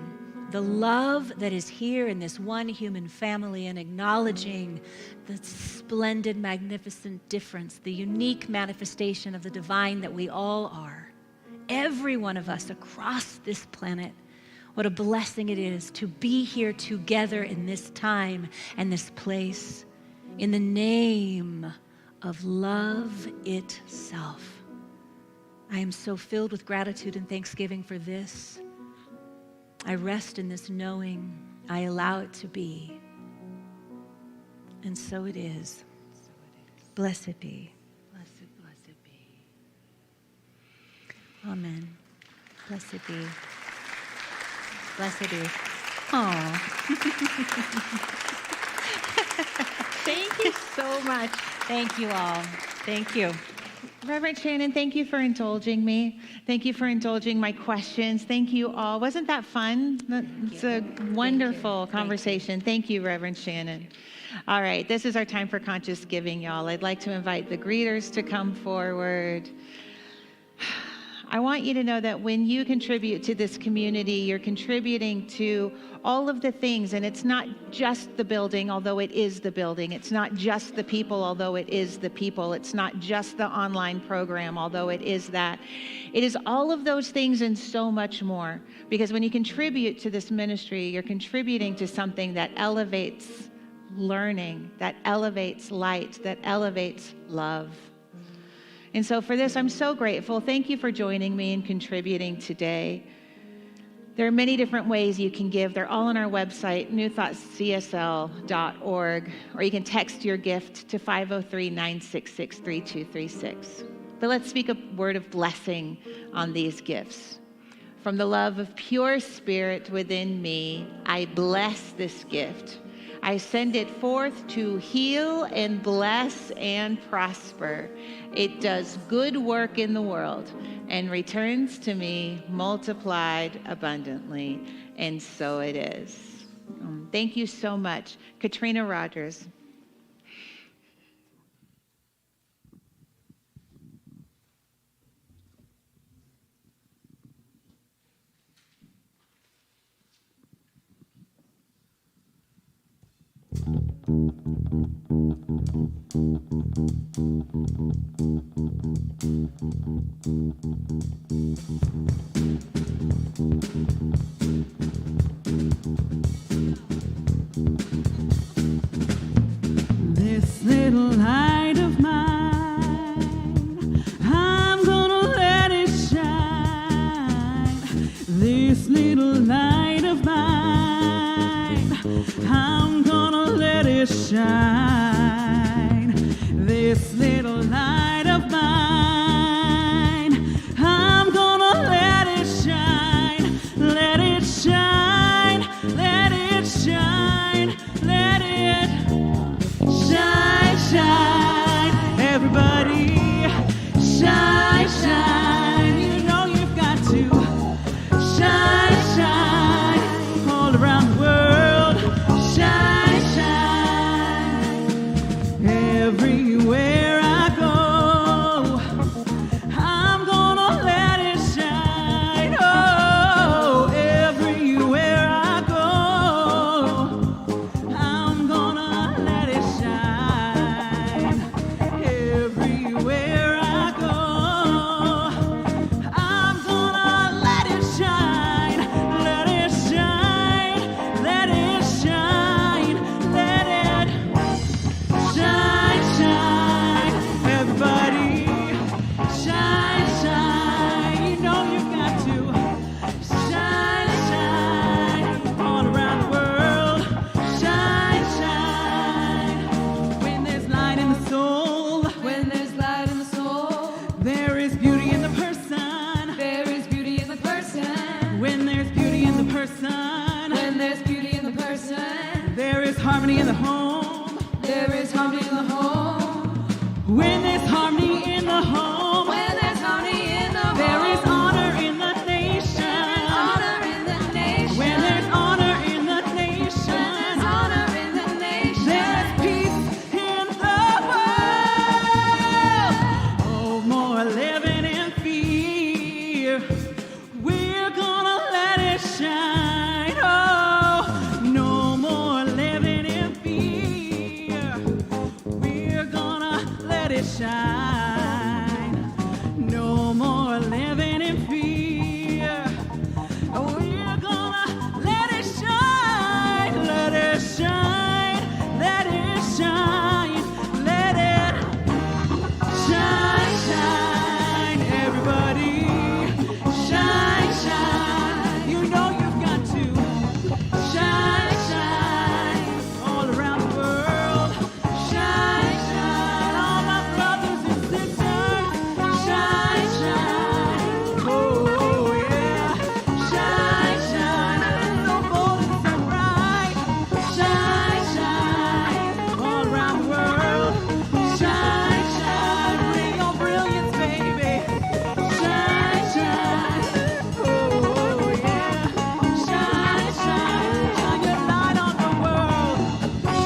the love that is here in this one human family, and acknowledging the splendid, magnificent difference, the unique manifestation of the divine that we all are. Every one of us across this planet. What a blessing it is to be here together in this time and this place in the name of love itself. I am so filled with gratitude and thanksgiving for this. I rest in this knowing. I allow it to be. And so it is. Blessed be. Blessed be. Amen. Blessed be. Blessed be. Oh. Thank you so much. Thank you all. Thank you. Reverend Shannon, thank you for indulging me. Thank you for indulging my questions. Thank you all. Wasn't that fun? It's a wonderful conversation. Thank you, Reverend Shannon. All right, this is our time for conscious giving, y'all. I'd like to invite the greeters to come forward. I want you to know that when you contribute to this community, you're contributing to all of the things, and it's not just the building, although it is the building. It's not just the people, although it is the people. It's not just the online program, although it is that. It is all of those things and so much more, because when you contribute to this ministry, you're contributing to something that elevates learning, that elevates light, that elevates love. And so for this, I'm so grateful. Thank you for joining me and contributing today. There are many different ways you can give. They're all on our website, newthoughtscsl.org, or you can text your gift to 503-966-3236. But let's speak a word of blessing on these gifts. From the love of pure spirit within me, I bless this gift. I send it forth to heal and bless and prosper. It does good work in the world and returns to me multiplied abundantly. And so it is. Thank you so much. Katrina Rogers. This little light of mine, I'm gonna let it shine. This little light of mine, I'm gonna let it shine. This little light of mine, I'm gonna let it shine. Let it harmony in the home. There is harmony in the home. When there's harmony in the home, When there's harmony in the home. there is honor in the nation. Honor in the nation. When there's honor in the nation, When there's honor in the nation. there's peace in the world. Oh, more living in fear. We're gonna let it shine. Oh, no more living in fear. We're gonna let it shine. No more living in fear. We're gonna let it shine. Let it shine. Let it shine. Let it shine, shine, everybody. Shine, shine. You know you've got to shine, shine, all around the world. Shine, shine, all my brothers and sisters. Shine, shine. Oh, yeah. Shine, shine. It's so bold and so bright. Shine, shine, all around the world. Shine, shine, bring your brilliance, baby. Shine, shine, oh yeah. Shine, shine, shine your light on the world.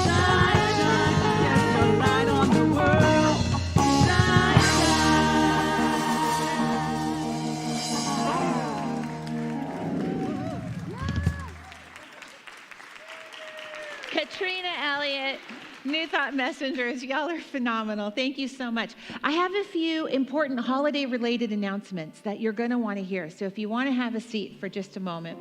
Shine, shine, yes, your light on the world. Shine, Katrina Elliott, New Thought Messengers, y'all are phenomenal. Thank you so much. I have a few important holiday-related announcements that you're going to want to hear. So if you want to have a seat for just a moment.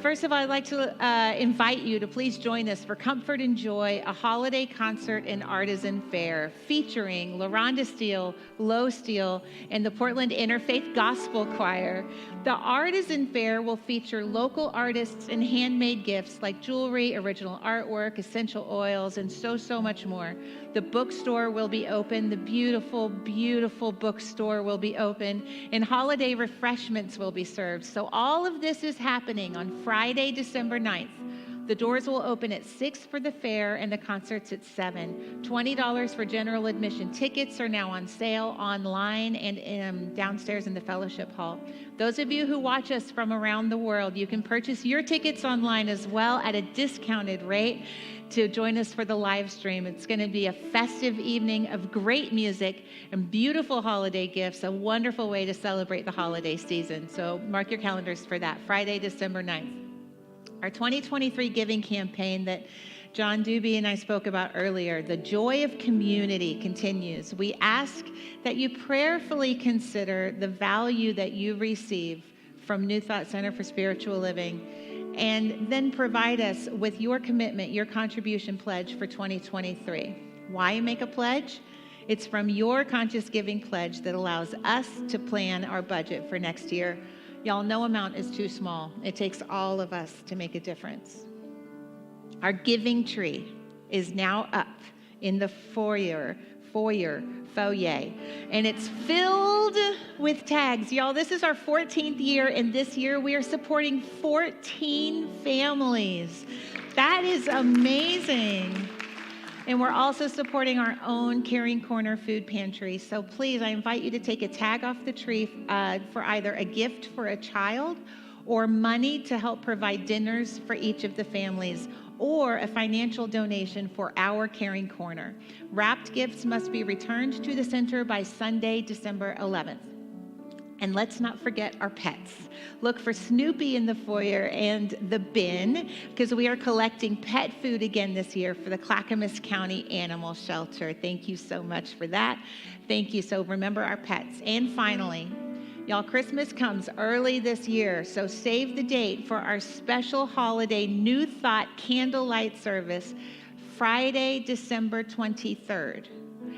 First of all, I'd like to invite you to please join us for Comfort and Joy, a holiday concert and artisan fair featuring LaRonda Steele, Low Steele, and the Portland Interfaith Gospel Choir. The artisan fair will feature local artists and handmade gifts like jewelry, original artwork, essential oils, and so much more. The bookstore will be open. The beautiful, beautiful bookstore will be open, and holiday refreshments will be served. So all of this is happening on Friday, December 9th. The doors will open at 6 for the fair and the concerts at 7. $20 for general admission. Tickets are now on sale online and downstairs in the fellowship hall. Those of you who watch us from around the world, you can purchase your tickets online as well at a discounted rate to join us for the live stream. It's going to be a festive evening of great music and beautiful holiday gifts, a wonderful way to celebrate the holiday season. So mark your calendars for that, Friday, December 9th. Our 2023 giving campaign that John Doobie and I spoke about earlier, the joy of community, continues. We ask that you prayerfully consider the value that you receive from New Thought Center for Spiritual Living, and then provide us with your commitment, your contribution pledge for 2023. Why make a pledge? It's from your conscious giving pledge that allows us to plan our budget for next year. Y'all, no amount is too small. It takes all of us to make a difference. Our giving tree is now up in the foyer, and it's filled with tags. Y'all, this is our 14th year, and this year we are supporting 14 families. That is amazing. And we're also supporting our own Caring Corner food pantry. So please, I invite you to take a tag off the tree for either a gift for a child or money to help provide dinners for each of the families, or a financial donation for our Caring Corner. Wrapped gifts must be returned to the center by Sunday, December 11th. And let's not forget our pets. Look for Snoopy in the foyer and the bin, because we are collecting pet food again this year for the Clackamas County Animal Shelter. Thank you so much for that. Thank you. So remember our pets. And finally, y'all, Christmas comes early this year, so save the date for our special holiday New Thought candlelight service, Friday, December 23rd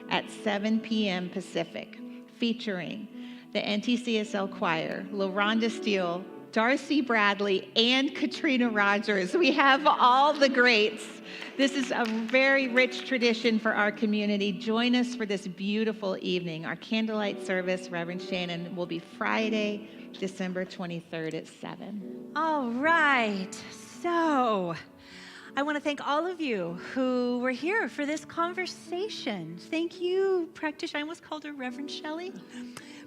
at 7 p.m. Pacific, featuring the NTCSL Choir, LaRonda Steele, Darcy Bradley, and Katrina Rogers. We have all the greats. This is a very rich tradition for our community. Join us for this beautiful evening. Our candlelight service, Rev Shannon, will be Friday, December 23rd at 7. All right. So I want to thank all of you who were here for this conversation. Thank you, practitioner. I almost called her Reverend Shelley.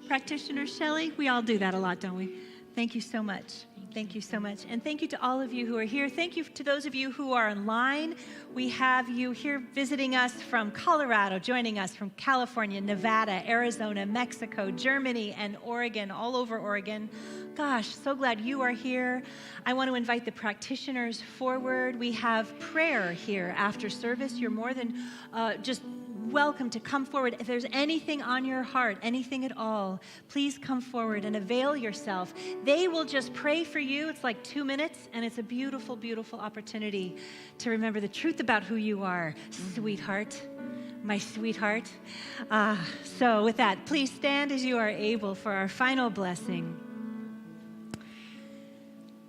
Practitioner Shelley. We all do that a lot, don't we? Thank you so much. Thank you so much. And thank you to all of you who are here. Thank you to those of you who are online. We have you here visiting us from Colorado, joining us from California, Nevada, Arizona, Mexico, Germany, and Oregon, all over Oregon. Gosh, so glad you are here. I want to invite the practitioners forward. We have prayer here after service. You're more than just welcome to come forward. If there's anything on your heart, anything at all, please come forward and avail yourself. They will just pray for you. It's like 2 minutes, and it's a beautiful, beautiful opportunity to remember the truth about who you are, sweetheart, my sweetheart. So with that, please stand as you are able for our final blessing.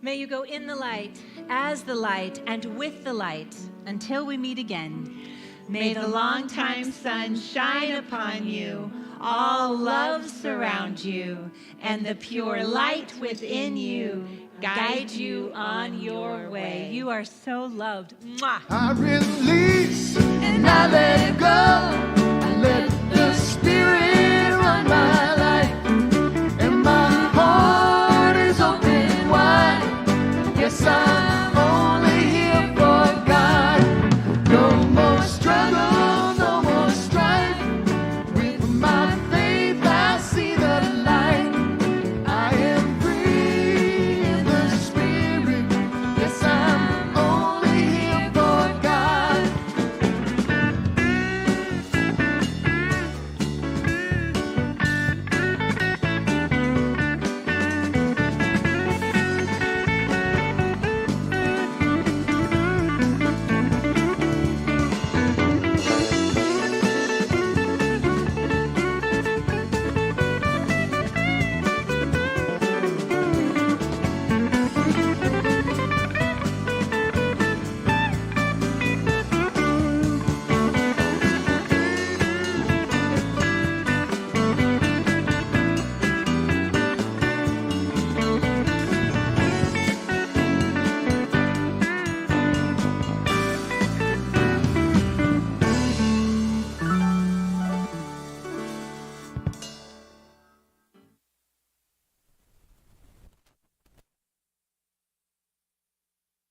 May you go in the light, as the light, and with the light, until we meet again. May the longtime sun shine upon you, all love surround you, and the pure light within you guide you on your way. You are so loved. Mwah. I release and I let go. I let the Spirit